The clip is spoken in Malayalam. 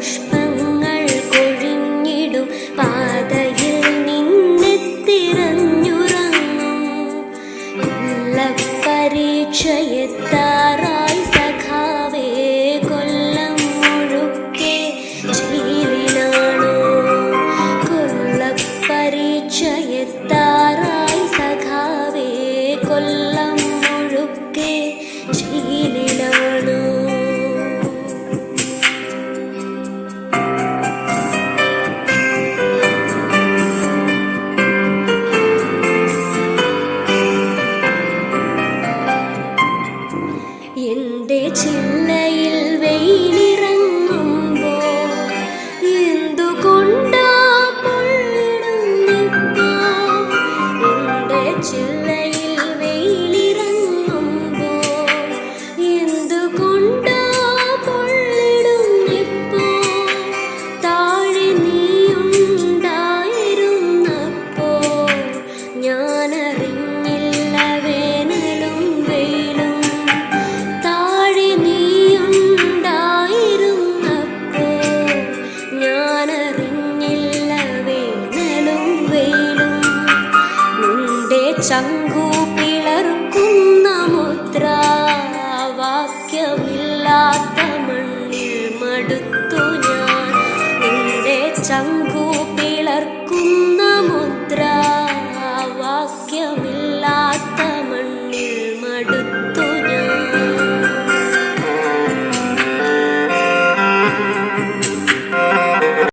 പുഷ്പങ്ങൾ കൊഴിഞ്ഞിടും പാതയിൽ നിന്നെത്തിറഞ്ഞുറങ്ങും. പരീക്ഷയെത്താറായി സഖാവേ, കൊല്ലം മുഴുക്കെ ജയിലിലാണോ? പരീക്ഷയെത്താറായി സഖാവേ, കൊല്ലം മുഴുക്കെ ജയിലിലാണോ? എന്റെ ചില്ലയിൽ വെയിലിറങ്ങുമ്പോൾ എന്തുകൊണ്ടാ പൊള്ളിടുന്നിപ്പോ? എന്റെ ചില്ലയിൽ വെയിലിറങ്ങുമ്പോൾ എന്തുകൊണ്ടാ പൊള്ളിടുന്നിപ്പോ? താഴെ നീയുണ്ടായിരുന്നപ്പോ ഞാനറിഞ്ഞില്ല വേനലും വെയിലും. ചങ്കു പിളർക്കുന്ന മുദ്രാവാക്യമില്ലാത്ത